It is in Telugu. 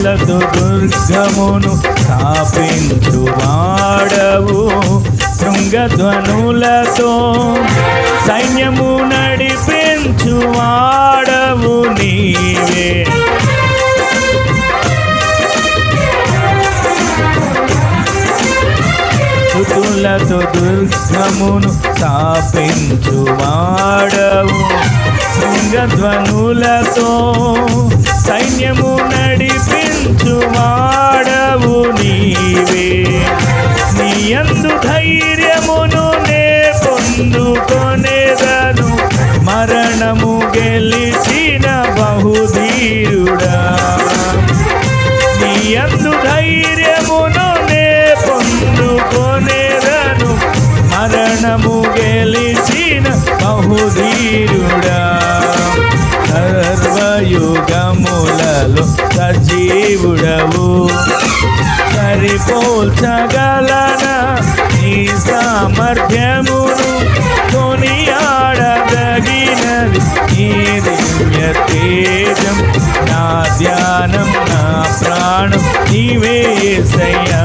దుర్గమును స్థాపించువాడవు, శృంగధ్వనులతో సైన్యము నడిపించువాడవు నీవే. స్తుతులతో దుర్గమును స్థాపించువాడవు, శృంగధ్వనులతో సైన్యము నడిపించువాడవు నీవే. నీయందు ధైర్యమును నే పొందుకొనేదను, మరణము గెలిచిన బహుధీరుడా. నీయందు ధైర్యమును నే పొందుకొనేదను, మరణము గెలిచిన బహుధీరుడా. సర్వయుగములలో సజీవుడవు, సరిపోల్చగలన నీ సామర్థ్యమును, కొనియాడదగినది నీ దివ్య తేజం. నా ధ్యానం నా ప్రాణం నీవే యేసయ్యా.